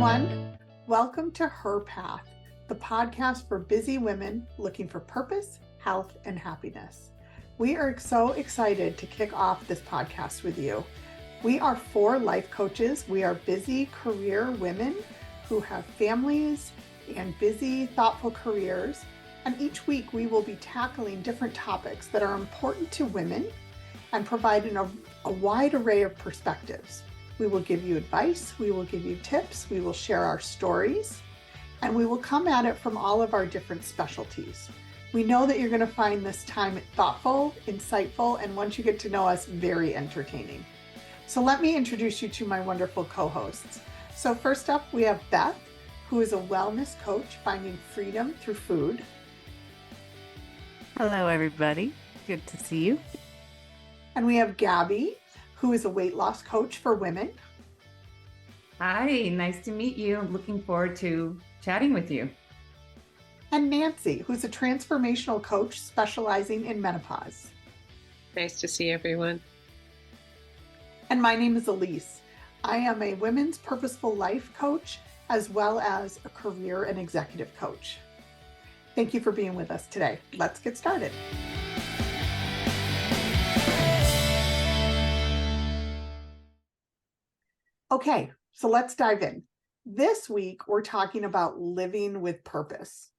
everyone. Welcome to HERPath, the podcast for busy women looking for purpose, health, and happiness. We are so excited to kick off this podcast with you. We are 4 life coaches. We are busy career women who have families and busy, thoughtful careers. And each week we will be tackling different topics that are important to women and providing a wide array of perspectives. We will give you advice, we will give you tips, we will share our stories, and we will come at it from all of our different specialties. We know that you're going to find this time thoughtful, insightful, and once you get to know us, very entertaining. So let me introduce you to my wonderful co-hosts. So first up, we have Beth, who is a wellness coach finding freedom through food. Hello, everybody. Good to see you. And we have Gabby, who is a weight loss coach for women. Hi, nice to meet you. I'm looking forward to chatting with you. And Nancy, who's a transformational coach specializing in menopause. Nice to see everyone. And my name is Elise. I am a women's purposeful life coach, as well as a career and executive coach. Thank you for being with us today. Let's get started. Okay, so let's dive in. This week, we're talking about living with purpose.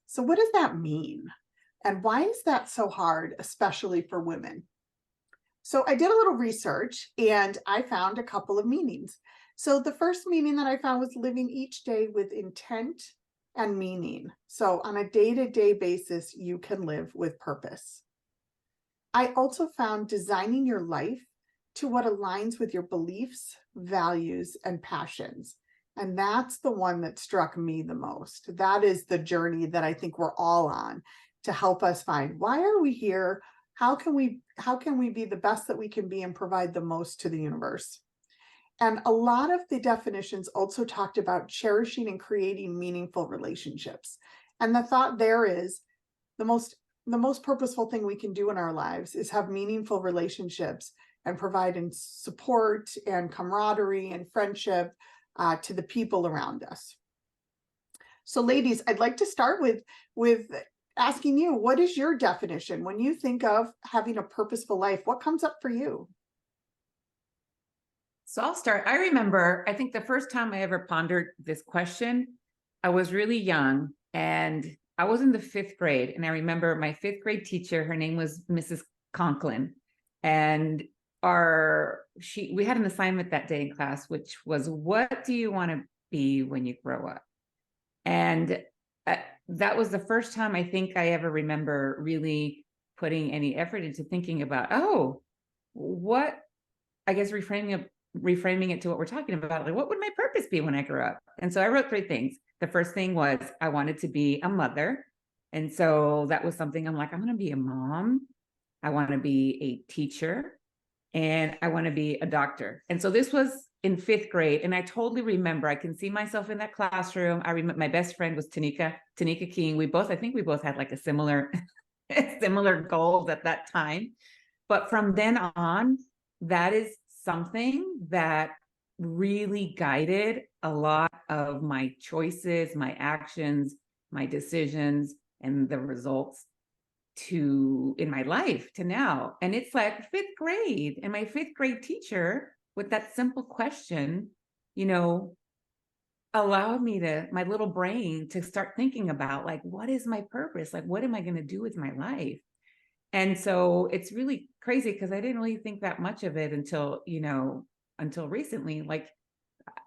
So what does that mean? And why is that so hard, especially for women? So I did a little research and I found a couple of meanings. So the first meaning that I found was living each day with intent and meaning. So on a day-to-day basis, you can live with purpose. I also found designing your life to what aligns with your beliefs, values, and passions. And that's the one that struck me the most. That is the journey that I think we're all on to help us find, why are we here? How can we be the best that we can be and provide the most to the universe? And a lot of the definitions also talked about cherishing and creating meaningful relationships. And the thought there is the most purposeful thing we can do in our lives is have meaningful relationships and providing support and camaraderie and friendship to the people around us. So ladies, I'd like to start with asking you, what is your definition? When you think of having a purposeful life, what comes up for you? So I'll start. I remember, I think the first time I ever pondered this question, I was really young and I was in the 5th grade. And I remember my 5th grade teacher, her name was Mrs. Conklin. And we had an assignment that day in class, which was, what do you want to be when you grow up? And that was the first time I think I ever remember really putting any effort into thinking about, what, I guess reframing it to what we're talking about, like, what would my purpose be when I grew up? And so I wrote 3 things. The first thing was I wanted to be a mother. And so that was something I'm like, I'm going to be a mom. I want to be a teacher. And I want to be a doctor. And so this was in 5th grade. And I totally remember, I can see myself in that classroom. I remember my best friend was Tanika King. I think we both had like a similar goals at that time. But from then on, that is something that really guided a lot of my choices, my actions, my decisions, and the results in my life to now. And it's like 5th grade, and my 5th grade teacher with that simple question, allowed me my little brain to start thinking about, like, what is my purpose? Like, what am I going to do with my life? And so it's really crazy because I didn't really think that much of it until recently. Like,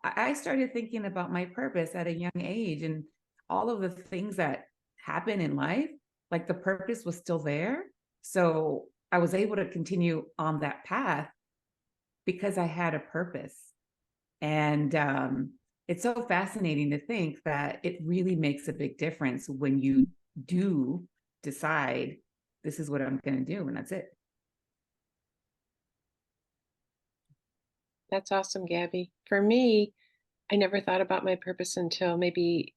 I started thinking about my purpose at a young age, and all of the things that happen in life, like the purpose was still there. So I was able to continue on that path because I had a purpose. And it's so fascinating to think that it really makes a big difference when you do decide, this is what I'm going to do, and that's it. That's awesome, Gabby. For me, I never thought about my purpose until maybe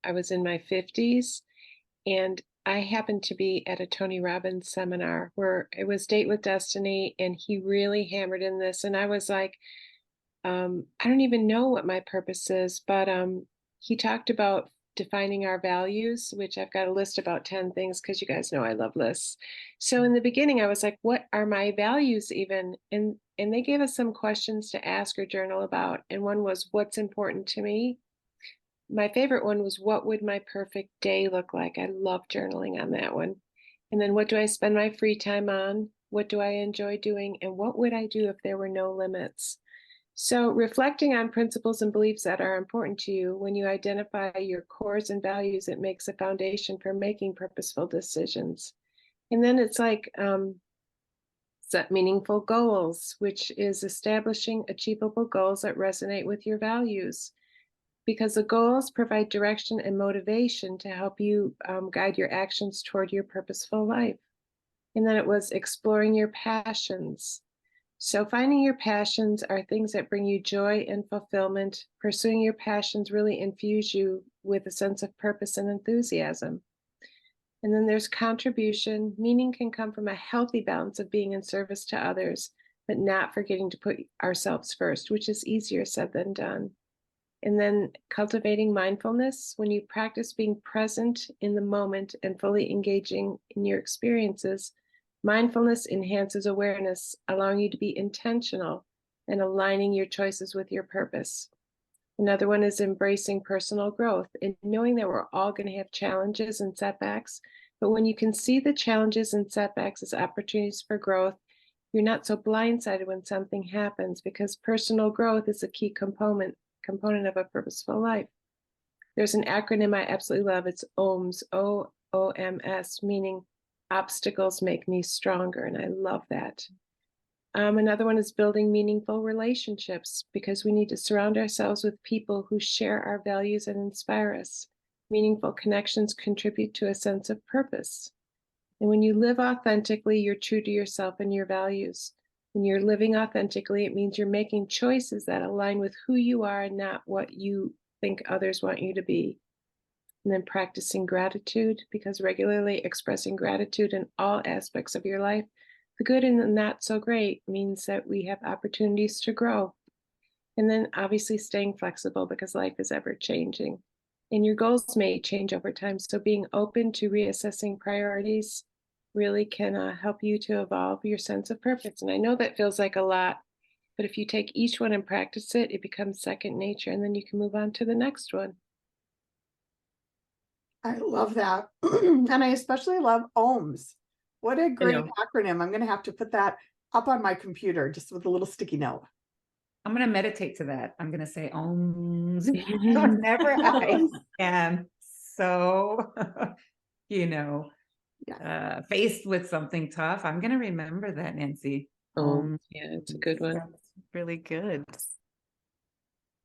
I was in my 50s. And I happened to be at a Tony Robbins seminar where it was Date with Destiny, and he really hammered in this. And I was like, I don't even know what my purpose is, but he talked about defining our values, which I've got a list about 10 things because you guys know I love lists. So in the beginning, I was like, what are my values even? And they gave us some questions to ask or journal about. And one was, what's important to me? My favorite one was, what would my perfect day look like? I love journaling on that one. And then, what do I spend my free time on? What do I enjoy doing? And what would I do if there were no limits? So, reflecting on principles and beliefs that are important to you, when you identify your cores and values, it makes a foundation for making purposeful decisions. And then it's like set meaningful goals, which is establishing achievable goals that resonate with your values. Because the goals provide direction and motivation to help you guide your actions toward your purposeful life. And then it was exploring your passions. So, finding your passions are things that bring you joy and fulfillment. Pursuing your passions really infuse you with a sense of purpose and enthusiasm. And then there's contribution. Meaning can come from a healthy balance of being in service to others, but not forgetting to put ourselves first, which is easier said than done. And then cultivating mindfulness, when you practice being present in the moment and fully engaging in your experiences, mindfulness enhances awareness, allowing you to be intentional and aligning your choices with your purpose. Another one is embracing personal growth and knowing that we're all going to have challenges and setbacks. But when you can see the challenges and setbacks as opportunities for growth, you're not so blindsided when something happens, because personal growth is a key component of a purposeful life. There's an acronym I absolutely love. It's OMS, OOMS, meaning obstacles make me stronger. And I love that. Another one is building meaningful relationships, because we need to surround ourselves with people who share our values and inspire us. Meaningful connections contribute to a sense of purpose. And when you live authentically, you're true to yourself and your values. When you're living authentically, it means you're making choices that align with who you are and not what you think others want you to be. And then practicing gratitude, because regularly expressing gratitude in all aspects of your life, the good and the not so great, means that we have opportunities to grow. And then obviously staying flexible, because life is ever changing and your goals may change over time. So being open to reassessing priorities really can help you to evolve your sense of purpose. And I know that feels like a lot, but if you take each one and practice it, it becomes second nature, and then you can move on to the next one. I love that. And I especially love OMS. What a great know. acronym. I'm going to have to put that up on my computer just with a little sticky note. I'm going to meditate to that. I'm going to say ohms whenever I am so, faced with something tough. I'm going to remember that, Nancy. Yeah, it's a good one. That's really good.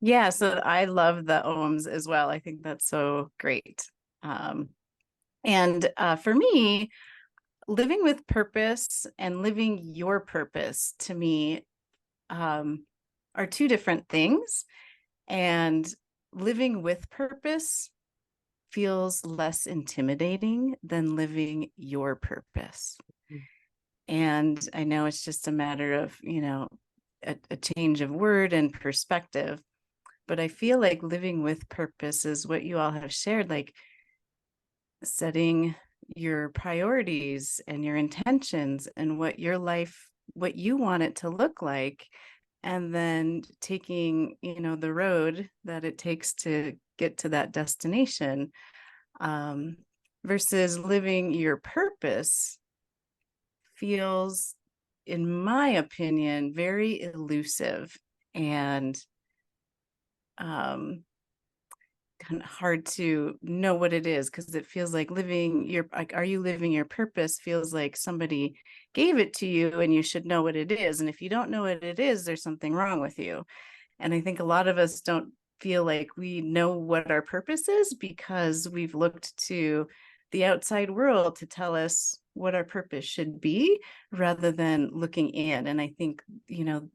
Yeah, so I love the OMS as well. I think that's so great. And for me, living with purpose and living your purpose, to me, are two different things. And living with purpose feels less intimidating than living your purpose. And I know it's just a matter of, a change of word and perspective. But I feel like living with purpose is what you all have shared, like setting your priorities and your intentions and what your life, what you want it to look like, and then taking, the road that it takes to get to that destination, versus living your purpose feels, in my opinion, very elusive and kind of hard to know what it is, because it feels like are you living your purpose feels like somebody gave it to you and you should know what it is. And if you don't know what it is, there's something wrong with you. And I think a lot of us don't feel like we know what our purpose is because we've looked to the outside world to tell us what our purpose should be rather than looking in. And I think,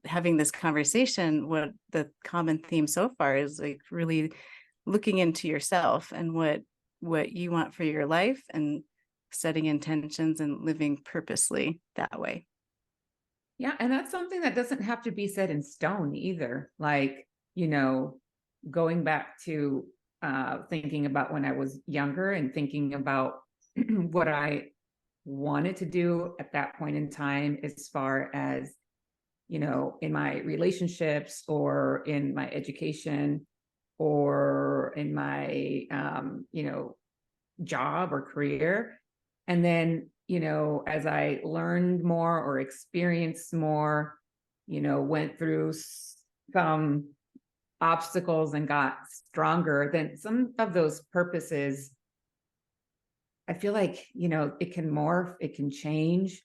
having this conversation, what the common theme so far is like really looking into yourself and what you want for your life and setting intentions and living purposely that way. Yeah, and that's something that doesn't have to be set in stone either. Like, you know, going back to thinking about when I was younger and thinking about what I wanted to do at that point in time, as far as, you know, in my relationships or in my education or in my, you know, job or career. And then, you know, as I learned more or experienced more, you know, went through some obstacles and got stronger, then some of those purposes, I feel like, you know, it can morph, it can change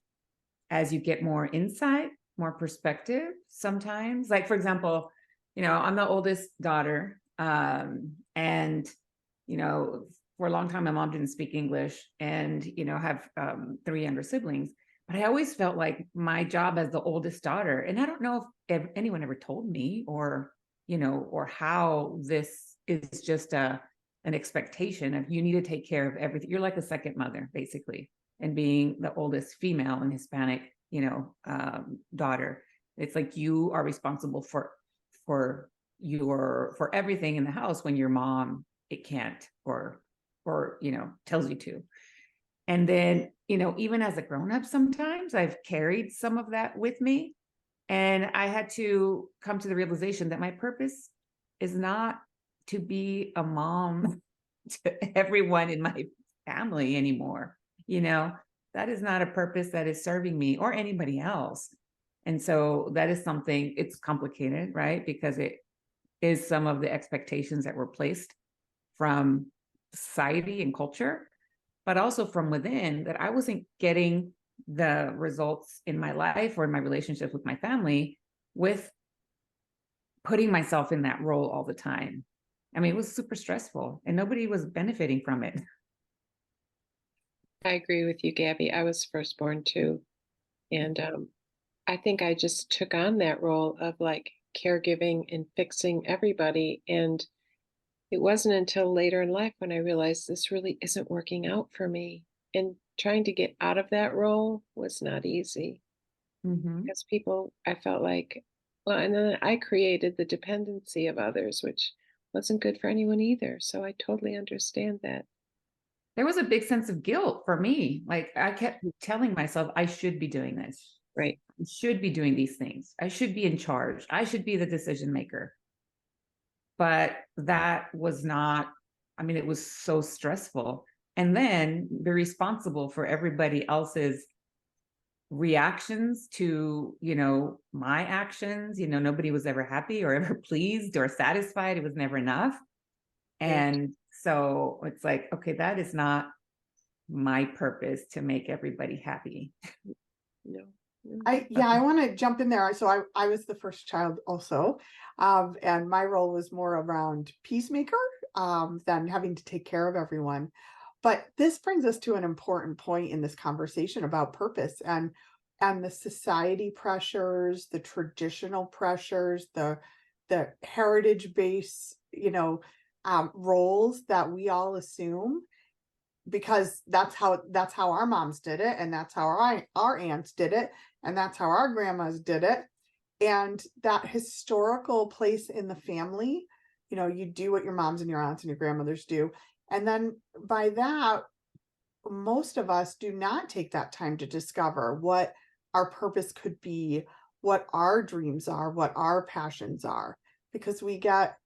as you get more insight, more perspective sometimes. Like, for example, you know, I'm the oldest daughter. And, you know, for a long time, my mom didn't speak English and, you know, have 3 younger siblings. But I always felt like my job as the oldest daughter, and I don't know if anyone ever told me or, you know, or how this is just an expectation of you need to take care of everything. You're like a second mother, basically. And being the oldest female and Hispanic, you know, daughter, it's like you are responsible for for everything in the house when your mom it can't or you know tells you to. And then, you know, even as a grown-up, sometimes I've carried some of that with me, and I had to come to the realization that my purpose is not to be a mom to everyone in my family anymore. You know, that is not a purpose that is serving me or anybody else. And so that is something, it's complicated, right? Because it is some of the expectations that were placed from society and culture, but also from within, that I wasn't getting the results in my life or in my relationships with my family with putting myself in that role all the time. I mean, it was super stressful and nobody was benefiting from it. I agree with you, Gabby. I was firstborn too. And I think I just took on that role of like caregiving and fixing everybody. And it wasn't until later in life when I realized this really isn't working out for me. And trying to get out of that role was not easy Mm-hmm. because people, I felt like, well, and then I created the dependency of others, which wasn't good for anyone either. So I totally understand that. There was a big sense of guilt for me. Like I kept telling myself, I should be doing this. Right. I should be doing these things. I should be in charge. I should be the decision maker. But that was not, I mean, it was so stressful. And then be responsible for everybody else's reactions to, you know, my actions. You know, nobody was ever happy or ever pleased or satisfied. It was never enough. And so it's like, okay, that is not my purpose to make everybody happy. No. I want to jump in there. So I was the first child also. And my role was more around peacemaker, than having to take care of everyone. But this brings us to an important point in this conversation about purpose and the society pressures, the traditional pressures, the heritage based, roles that we all assume, because that's how our moms did it, and that's how our aunts did it, and that's how our grandmas did it. And that historical place in the family, you do what your moms and your aunts and your grandmothers do. And then by that, most of us do not take that time to discover what our purpose could be, what our dreams are, what our passions are, because we get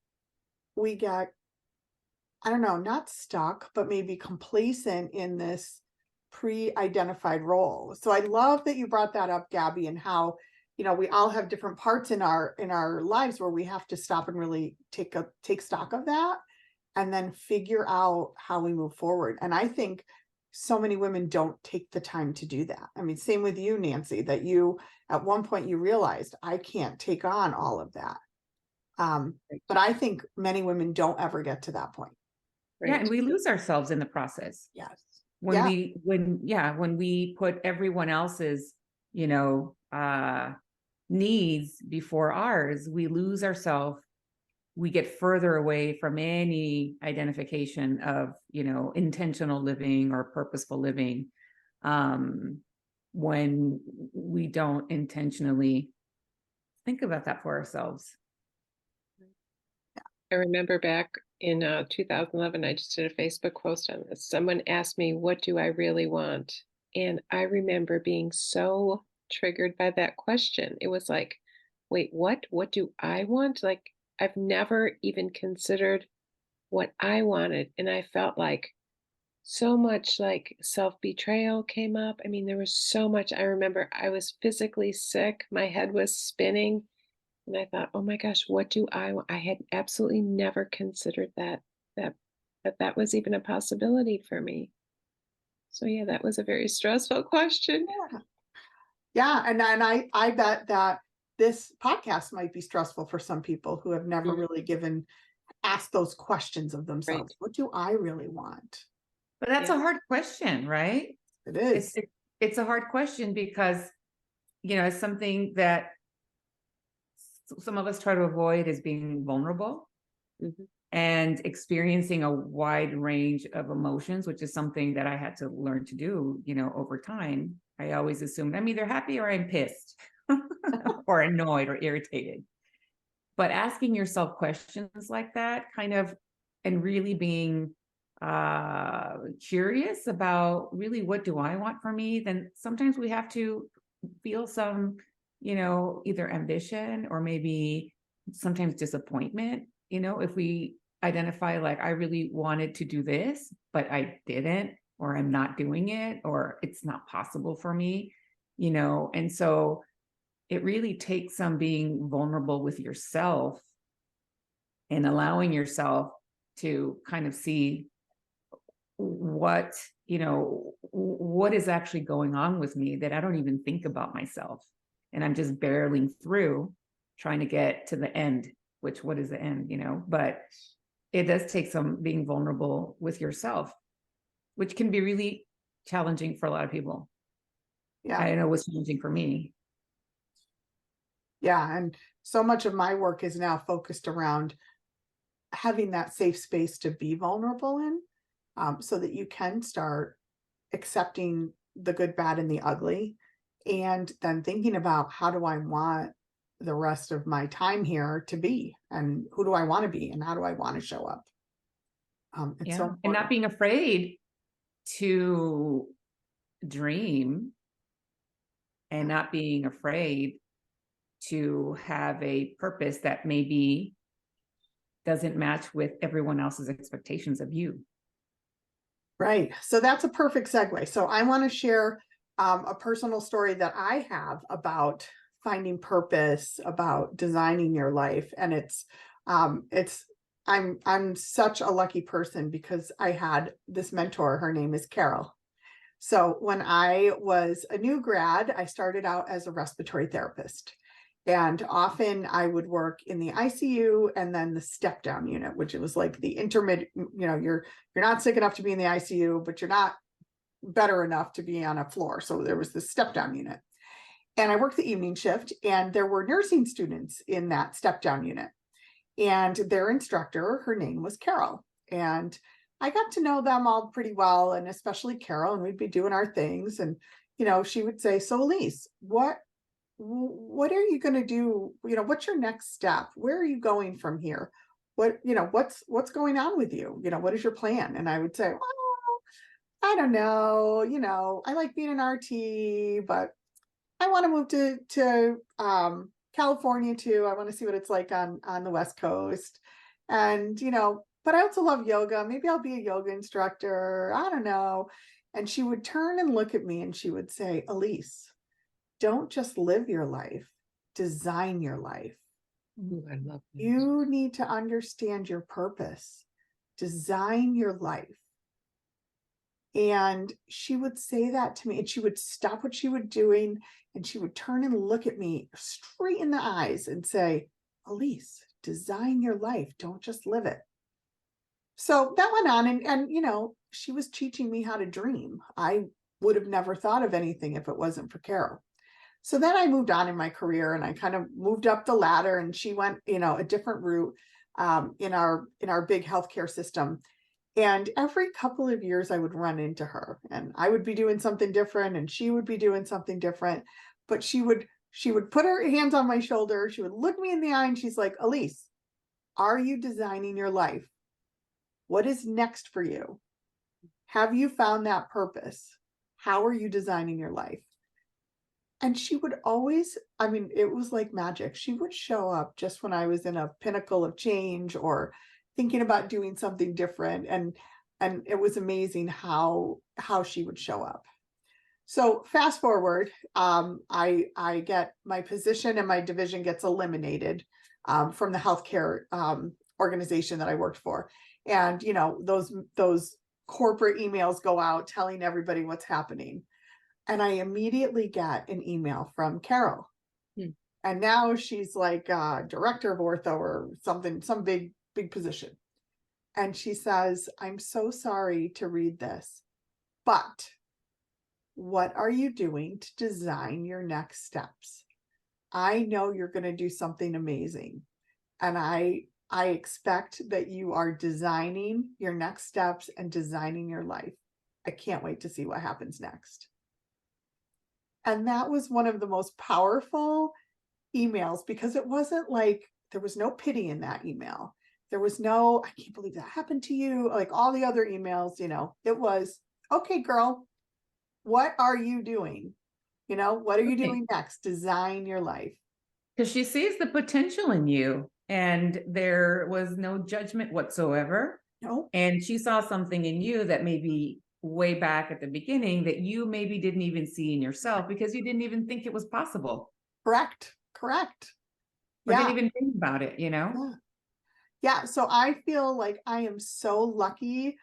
I don't know, not stuck, but maybe complacent in this pre-identified role. So I love that you brought that up, Gabby, and how, we all have different parts in our lives where we have to stop and really take stock of that and then figure out how we move forward. And I think so many women don't take the time to do that. I mean, same with you, Nancy, that you at one point you realized I can't take on all of that. But I think many women don't ever get to that point. Right. Yeah, and we lose ourselves in the process. Yes. When Yeah. when we put everyone else's, needs before ours, we lose ourselves. We get further away from any identification of, intentional living or purposeful living. when we don't intentionally think about that for ourselves. I remember back in 2011, I just did a Facebook post on this. Someone asked me, what do I really want? And I remember being so triggered by that question. It was like, wait, what? What do I want? Like, I've never even considered what I wanted. And I felt like so much like self-betrayal came up. I mean, there was so much. I remember I was physically sick. My head was spinning. And I thought, oh my gosh, what do I want? I had absolutely never considered that was even a possibility for me. So yeah, that was a very stressful question. Yeah. And I bet that this podcast might be stressful for some people who have never really asked those questions of themselves. Right. What do I really want? But that's Yeah. a hard question, right? It is. It's a hard question because, it's something that some of us try to avoid is being vulnerable and experiencing a wide range of emotions, which is something that I had to learn to do, over time. I always assumed I'm either happy or I'm pissed or annoyed or irritated. But asking yourself questions like that and really being curious about really what do I want for me, then sometimes we have to feel some, either ambition or maybe sometimes disappointment, if we identify like I really wanted to do this, but I didn't, or I'm not doing it, or it's not possible for me, and so it really takes some being vulnerable with yourself and allowing yourself to kind of see what is actually going on with me that I don't even think about myself. And I'm just barreling through trying to get to the end, which what is the end, but it does take some being vulnerable with yourself, which can be really challenging for a lot of people. Yeah. I know it was challenging for me. Yeah. And so much of my work is now focused around having that safe space to be vulnerable in, so that you can start accepting the good, bad, and the ugly, and then thinking about how do I want the rest of my time here to be, and who do I want to be, and how do I want to show up. It's so And not being afraid to dream and not being afraid to have a purpose that maybe doesn't match with everyone else's expectations of you. Right. So that's a perfect segue. So I want to share a personal story that I have about finding purpose, about designing your life. And I'm such a lucky person because I had this mentor. Her name is Carol. So when I was a new grad, I started out as a respiratory therapist. And often I would work in the ICU and then the step down unit, which it was like the intermediate, you're not sick enough to be in the ICU, but you're not better enough to be on a floor. So there was the step down unit. And I worked the evening shift, and there were nursing students in that step down unit. And their instructor, her name was Carol. And I got to know them all pretty well, and especially Carol, and we'd be doing our things. And, she would say, so Elise, what are you going to do? What's your next step? Where are you going from here? What's going on with you? What is your plan? And I would say, well, I don't know. I like being an RT, but I want to move to California too. I want to see what it's like on the West Coast. And, but I also love yoga. Maybe I'll be a yoga instructor. I don't know. And she would turn and look at me and she would say, Elise, don't just live your life, design your life. Ooh, I love that. You need to understand your purpose, design your life. And she would say that to me, and she would stop what she was doing and she would turn and look at me straight in the eyes and say, Elise, design your life, don't just live it. So that went on, and she was teaching me how to dream. I would have never thought of anything if it wasn't for Carol. So then I moved on in my career, and I kind of moved up the ladder, and she went, a different route in our big healthcare system. And every couple of years I would run into her and I would be doing something different and she would be doing something different. But she would put her hands on my shoulder. She would look me in the eye and she's like, Elise, are you designing your life? What is next for you? Have you found that purpose? How are you designing your life? And she would always, I mean, it was like magic. She would show up just when I was in a pinnacle of change or thinking about doing something different. And it was amazing how she would show up. So fast forward, I get my position and my division gets eliminated from the healthcare organization that I worked for. And, you know, those corporate emails go out telling everybody what's happening. And I immediately get an email from Carol. And now she's like director of ortho or something, some big position. And she says, I'm so sorry to read this, but what are you doing to design your next steps? I know you're going to do something amazing. And I expect that you are designing your next steps and designing your life. I can't wait to see what happens next. And that was one of the most powerful emails because it wasn't like, there was no pity in that email. There was no, I can't believe that happened to you. Like all the other emails, you know, it was, okay, girl, what are you doing? You know, what are you doing next? Design your life. Because she sees the potential in you and there was no judgment whatsoever. No. And she saw something in you that maybe way back at the beginning that you maybe didn't even see in yourself because you didn't even think it was possible. Correct. Or didn't even think about it, you know? Yeah. So I feel like I am so lucky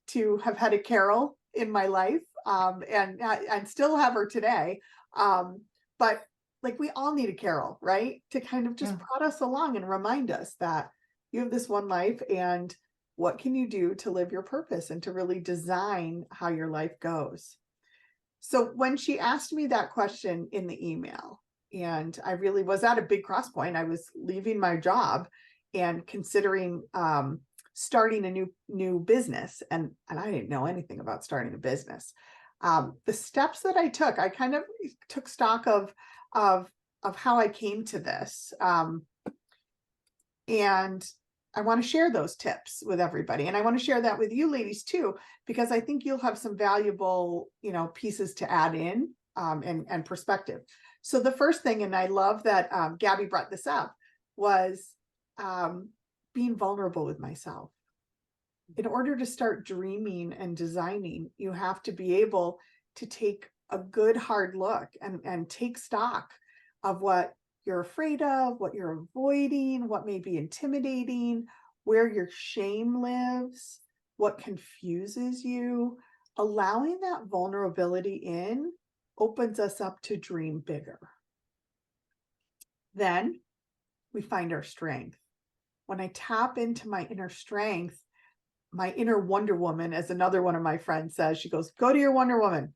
to have had a Carol in my life and still have her today. But like we all need a Carol, right? To kind of just prod us along and remind us that you have this one life and what can you do to live your purpose and to really design how your life goes. So when she asked me that question in the email, and I really was at a big cross point, I was leaving my job and considering starting a new business. And I didn't know anything about starting a business. The steps that I took, I kind of took stock of how I came to this. And I want to share those tips with everybody. And I want to share that with you ladies too, because I think you'll have some valuable, you know, pieces to add in and perspective. So the first thing, and I love that Gabby brought this up, was being vulnerable with myself. In order to start dreaming and designing, you have to be able to take a good hard look and take stock of what you're afraid of, what you're avoiding, what may be intimidating, where your shame lives, what confuses you. Allowing that vulnerability in opens us up to dream bigger. Then we find our strength. When I tap into my inner strength, my inner Wonder Woman, as another one of my friends says, she goes, go to your Wonder Woman.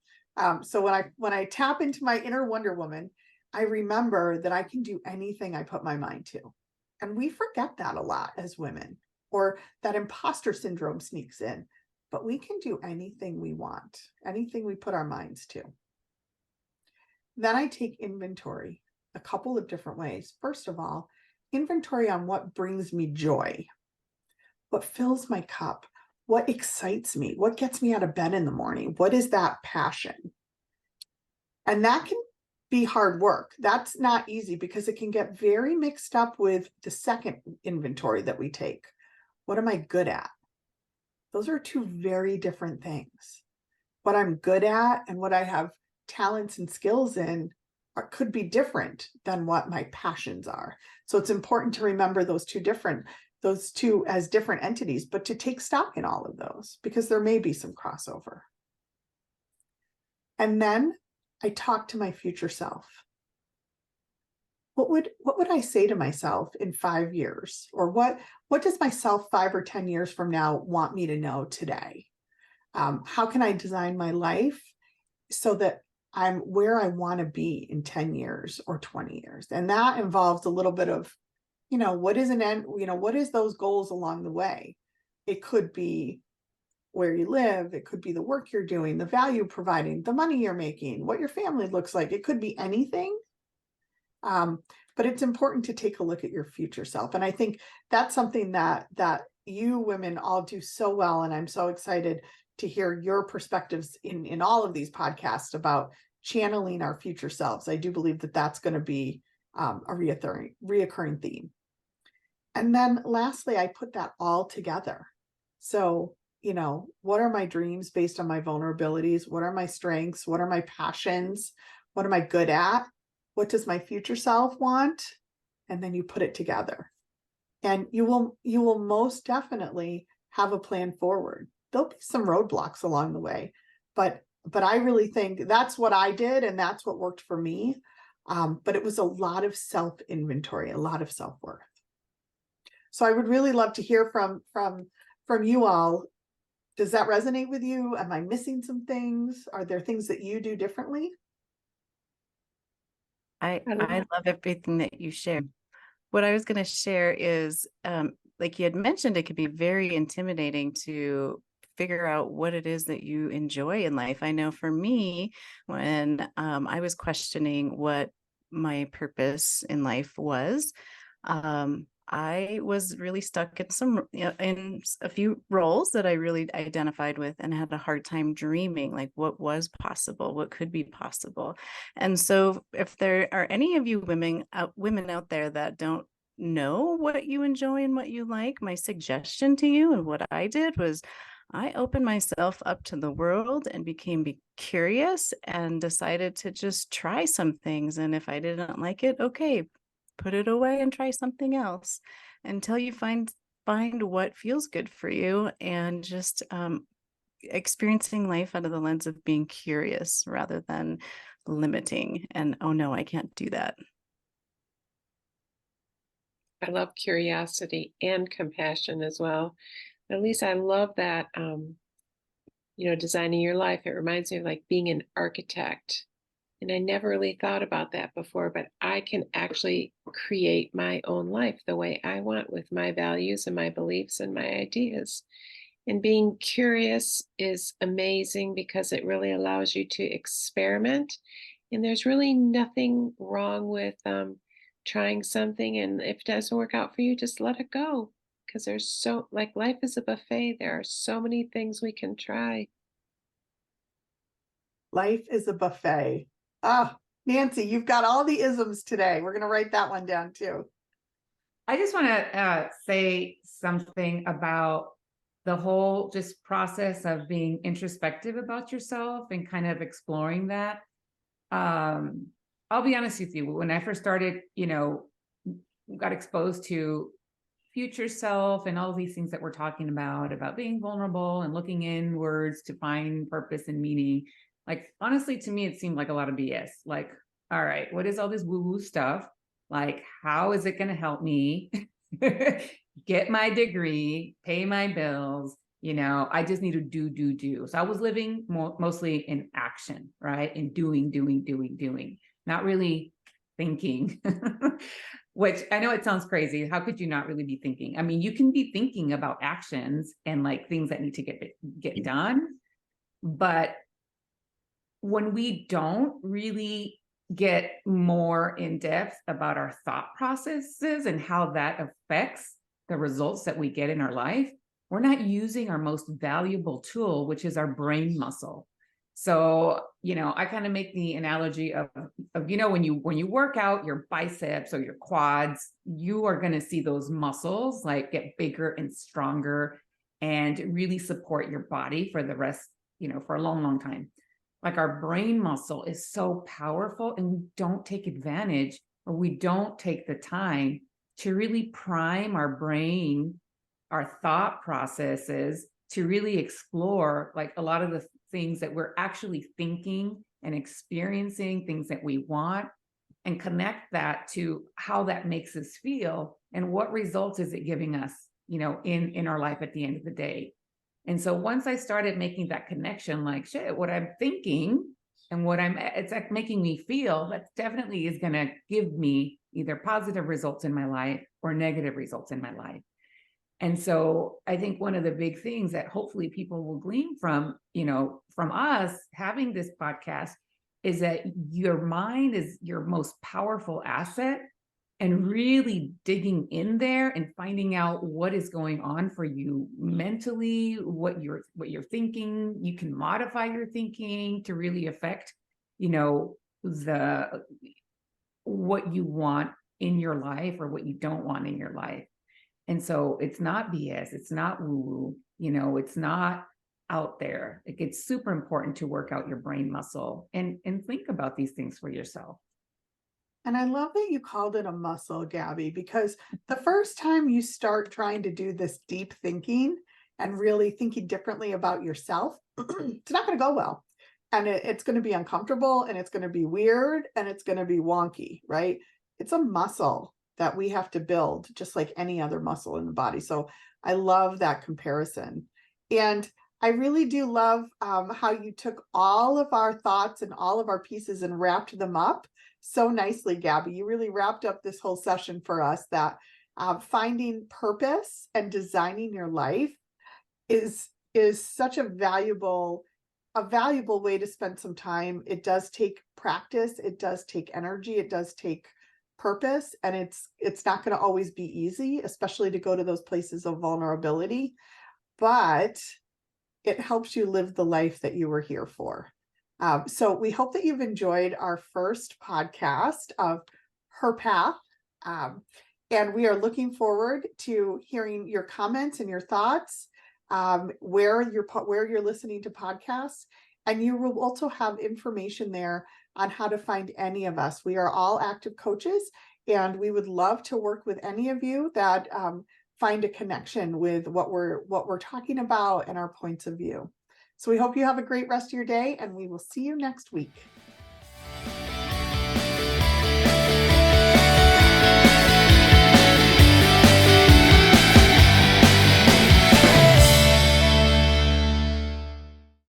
So when I tap into my inner Wonder Woman, I remember that I can do anything I put my mind to. And we forget that a lot as women, or that imposter syndrome sneaks in, but we can do anything we want, anything we put our minds to. Then I take inventory a couple of different ways. First of all, inventory on what brings me joy, what fills my cup, what excites me, what gets me out of bed in the morning, what is that passion? And that can be hard work. That's not easy because it can get very mixed up with the second inventory that we take. What am I good at? Those are two very different things. What I'm good at and what I have talents and skills in could be different than what my passions are. So it's important to remember those two as different entities, but to take stock in all of those because there may be some crossover. And then I talk to my future self. What would I say to myself in 5 years? Or what does myself 5 or 10 years from now want me to know today? How can I design my life so that I'm where I want to be in 10 years or 20 years? And that involves a little bit of, what is an end, what is those goals along the way? It could be where you live. It could be the work you're doing, the value providing, the money you're making, what your family looks like. It could be anything. But it's important to take a look at your future self. And I think that's something that you women all do so well. And I'm so excited to hear your perspectives in all of these podcasts about channeling our future selves. I do believe that that's going to be a reoccurring theme. And then lastly, I put that all together. So, what are my dreams based on my vulnerabilities? What are my strengths? What are my passions? What am I good at? What does my future self want? And then you put it together. And you will most definitely have a plan forward. There'll be some roadblocks along the way, but I really think that's what I did, and that's what worked for me. But it was a lot of self-inventory, a lot of self-worth. So I would really love to hear from you all. Does that resonate with you? Am I missing some things? Are there things that you do differently? I love everything that you shared. What I was going to share is, like you had mentioned, it could be very intimidating to figure out what it is that you enjoy in life. I know for me, when I was questioning what my purpose in life was, I was really stuck in a few roles that I really identified with, and had a hard time dreaming like what was possible, what could be possible. And so if there are any of you women out there that don't know what you enjoy and what you like, my suggestion to you and what I did was I opened myself up to the world and became curious and decided to just try some things. And if I didn't like it, okay, put it away and try something else until you find what feels good for you, and just experiencing life out of the lens of being curious rather than limiting and, oh no, I can't do that. I love curiosity and compassion as well. At least I love that, designing your life. It reminds me of like being an architect. And I never really thought about that before, but I can actually create my own life the way I want, with my values and my beliefs and my ideas. And being curious is amazing because it really allows you to experiment. And there's really nothing wrong with trying something. And if it doesn't work out for you, just let it go. Because there's life is a buffet. There are so many things we can try. Life is a buffet. Ah, Nancy, you've got all the isms today. We're going to write that one down too. I just want to say something about the whole just process of being introspective about yourself and kind of exploring that. I'll be honest with you. When I first started, got exposed to future self and all of these things that we're talking about being vulnerable and looking inwards to find purpose and meaning. Like, honestly, to me, it seemed like a lot of BS. Like, all right, what is all this woo-woo stuff? Like, how is it going to help me get my degree, pay my bills? I just need to do. So I was living mostly in action, right? In doing, not really thinking, which I know it sounds crazy. How could you not really be thinking? I mean, you can be thinking about actions and like things that need to get done. But when we don't really get more in depth about our thought processes and how that affects the results that we get in our life, we're not using our most valuable tool, which is our brain muscle. So, I kind of make the analogy of when you work out your biceps or your quads, you are going to see those muscles like get bigger and stronger and really support your body for the rest, for a long, long time. Like, our brain muscle is so powerful, and we don't take advantage, or we don't take the time to really prime our brain, our thought processes, to really explore like a lot of the things that we're actually thinking and experiencing, things that we want, and connect that to how that makes us feel and what results is it giving us, in our life at the end of the day. And so once I started making that connection, like, shit, what I'm thinking and it's like making me feel, that definitely is going to give me either positive results in my life or negative results in my life. And so I think one of the big things that hopefully people will glean from, from us having this podcast is that your mind is your most powerful asset, and really digging in there and finding out what is going on for you mentally, what you're thinking. You can modify your thinking to really affect, the what you want in your life or what you don't want in your life. And so it's not BS, it's not woo-woo, it's not out there. It's super important to work out your brain muscle and think about these things for yourself. And I love that you called it a muscle, Gabby, because the first time you start trying to do this deep thinking and really thinking differently about yourself, it's not going to go well. And it's going to be uncomfortable, and it's going to be weird, and it's going to be wonky, right? It's a muscle that we have to build, just like any other muscle in the body. So I love that comparison. And I really do love how you took all of our thoughts and all of our pieces and wrapped them up so nicely, Gabby. You really wrapped up this whole session for us, that finding purpose and designing your life is such a valuable way to spend some time. It does take practice, it does take energy, it does take purpose, and it's not going to always be easy, especially to go to those places of vulnerability, but it helps you live the life that you were here for. So we hope that you've enjoyed our first podcast of HERPath. And we are looking forward to hearing your comments and your thoughts, where you're listening to podcasts. And you will also have information there on how to find any of us. We are all active coaches, and we would love to work with any of you that find a connection with what we're talking about and our points of view. So we hope you have a great rest of your day, and we will see you next week.